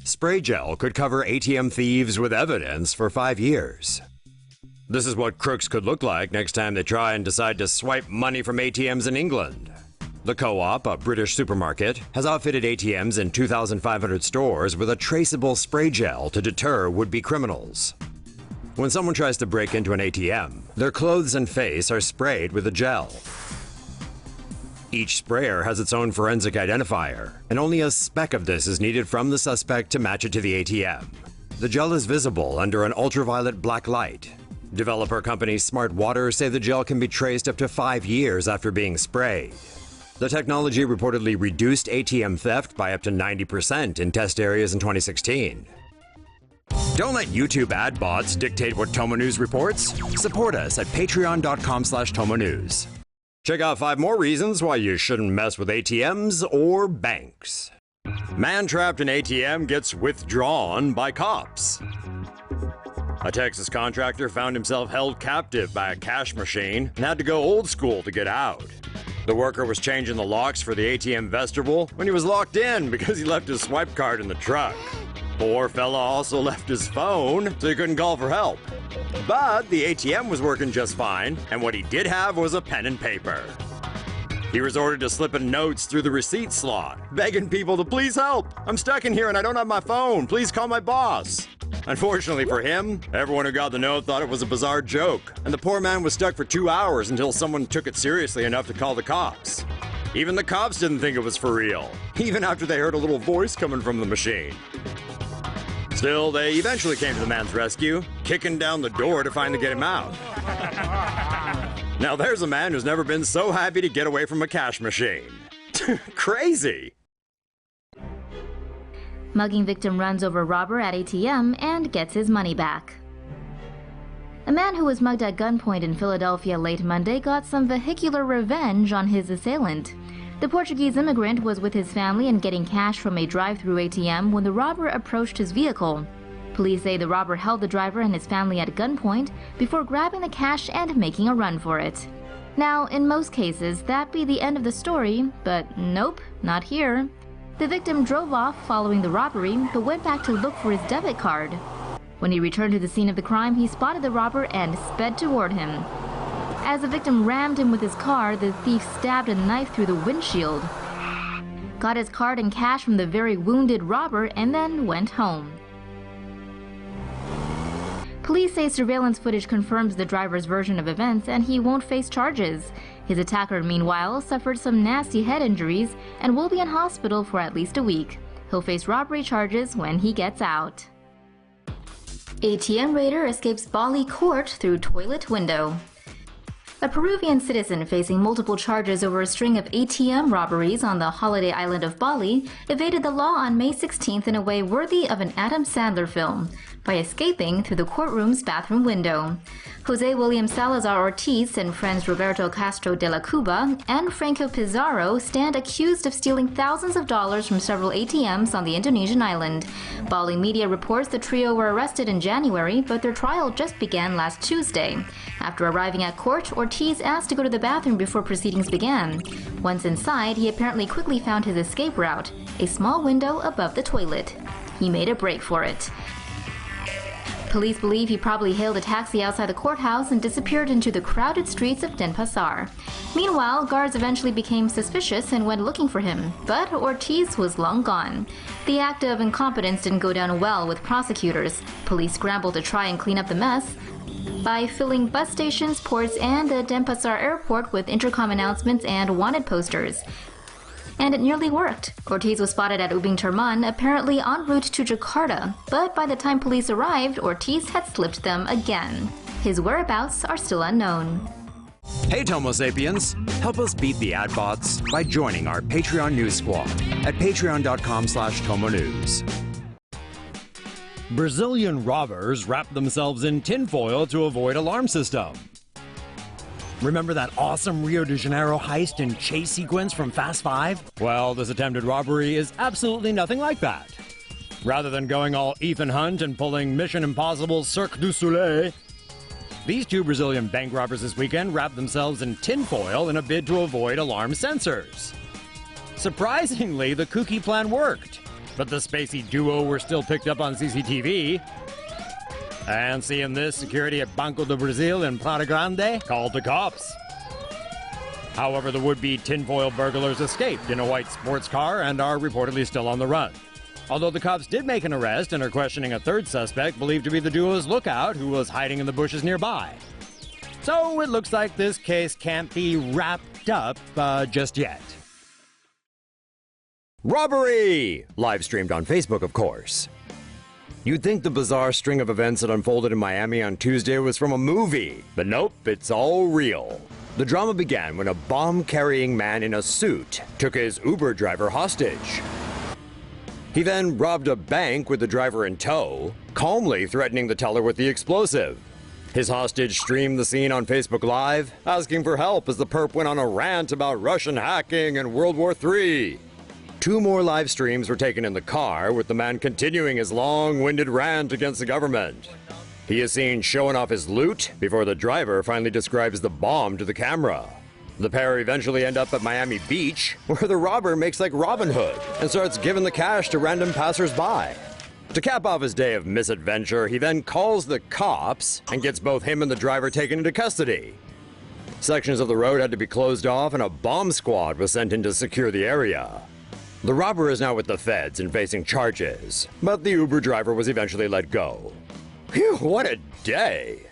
Spray gel could cover ATM thieves with evidence for 5 years. This is what crooks could look like next time they try and decide to swipe money from ATMs in England. The Co-op, a British supermarket, has outfitted ATMs in 2,500 stores with a traceable spray gel to deter would-be criminals. When someone tries to break into an ATM, their clothes and face are sprayed with the gel. Each sprayer has its own forensic identifier, and only a speck of this is needed from the suspect to match it to the ATM. The gel is visible under an ultraviolet black light. Developer company Smart Water say the gel can be traced up to 5 years after being sprayed. The technology reportedly reduced ATM theft by up to 90% in test areas in 2016. Don't let YouTube ad bots dictate what TomoNews reports. Support us at patreon.com/TomoNews. Check out 5 more reasons why you shouldn't mess with ATMs or banks. Man trapped in ATM gets withdrawn by cops. A Texas contractor found himself held captive by a cash machine and had to go old school to get out. The worker was changing the locks for the ATM vestibule when he was locked in because he left his swipe card in the truck. Poor fella also left his phone, so he couldn't call for help. But the ATM was working just fine, and what he did have was a pen and paper. He resorted to slipping notes through the receipt slot, begging people to please help. I'm stuck in here and I don't have my phone. Please call my boss. Unfortunately for him, everyone who got the note thought it was a bizarre joke, and the poor man was stuck for 2 hours until someone took it seriously enough to call the cops. Even the cops didn't think it was for real, even after they heard a little voice coming from the machine. Still, they eventually came to the man's rescue, kicking down the door to finally get him out. Now there's a man who's never been so happy to get away from a cash machine. Crazy! Mugging victim runs over robber at ATM and gets his money back. A man who was mugged at gunpoint in Philadelphia late Monday got some vehicular revenge on his assailant. The Portuguese immigrant was with his family and getting cash from a drive-through ATM when the robber approached his vehicle. Police say the robber held the driver and his family at gunpoint before grabbing the cash and making a run for it. Now, in most cases, that'd be the end of the story, but nope, not here. The victim drove off following the robbery, but went back to look for his debit card. When he returned to the scene of the crime, he spotted the robber and sped toward him. As the victim rammed him with his car, the thief stabbed a knife through the windshield, got his card and cash from the very wounded robber, and then went home. Police say surveillance footage confirms the driver's version of events and he won't face charges. His attacker, meanwhile, suffered some nasty head injuries and will be in hospital for at least a week. He'll face robbery charges when he gets out. ATM Raider escapes Bali court through toilet window. A Peruvian citizen facing multiple charges over a string of ATM robberies on the holiday island of Bali evaded the law on May 16th in a way worthy of an Adam Sandler film by escaping through the courtroom's bathroom window. Jose William Salazar Ortiz and friends Roberto Castro de la Cuba and Franco Pizarro stand accused of stealing thousands of dollars from several ATMs on the Indonesian island. Bali media reports the trio were arrested in January, but their trial just began last Tuesday. After arriving at court, Ortiz asked to go to the bathroom before proceedings began. Once inside, he apparently quickly found his escape route, a small window above the toilet. He made a break for it. Police believe he probably hailed a taxi outside the courthouse and disappeared into the crowded streets of Denpasar. Meanwhile, guards eventually became suspicious and went looking for him, but Ortiz was long gone. The act of incompetence didn't go down well with prosecutors. Police scrambled to try and clean up the mess by filling bus stations, ports, and the Denpasar airport with intercom announcements and wanted posters. And it nearly worked. Ortiz was spotted at Ubin Terman, apparently en route to Jakarta, but by the time police arrived, Ortiz had slipped them again. His whereabouts are still unknown. Hey Tomo Sapiens! Help us beat the ad bots by joining our Patreon news squad at patreon.com/TomoNews. Brazilian robbers wrap themselves in tinfoil to avoid alarm system. Remember that awesome Rio de Janeiro heist and chase sequence from Fast 5? Well, this attempted robbery is absolutely nothing like that. Rather than going all Ethan Hunt and pulling Mission Impossible's Cirque du Soleil, these two Brazilian bank robbers this weekend wrapped themselves in tinfoil in a bid to avoid alarm sensors. Surprisingly, the kooky plan worked. but the spacey duo were still picked up on CCTV. And seeing this, security at Banco do Brasil in Praia Grande called the cops. However, the would-be tinfoil burglars escaped in a white sports car and are reportedly still on the run. Although the cops did make an arrest and are questioning a third suspect believed to be the duo's lookout, who was hiding in the bushes nearby. So it looks like this case can't be wrapped up just yet. Robbery! Live streamed on Facebook, of course. You'd think the bizarre string of events that unfolded in Miami on Tuesday was from a movie, but nope, it's all real. The drama began when a bomb-carrying man in a suit took his Uber driver hostage. He then robbed a bank with the driver in tow, calmly threatening the teller with the explosive. His hostage streamed the scene on Facebook Live, asking for help as the perp went on a rant about Russian hacking and World War III. 2 more live streams were taken in the car, with the man continuing his long-winded rant against the government. He is seen showing off his loot before the driver finally describes the bomb to the camera. The pair eventually end up at Miami Beach, where the robber makes like Robin Hood and starts giving the cash to random passers-by. To cap off his day of misadventure, he then calls the cops and gets both him and the driver taken into custody. Sections of the road had to be closed off and a bomb squad was sent in to secure the area. The robber is now with the feds and facing charges, but the Uber driver was eventually let go. Phew, what a day!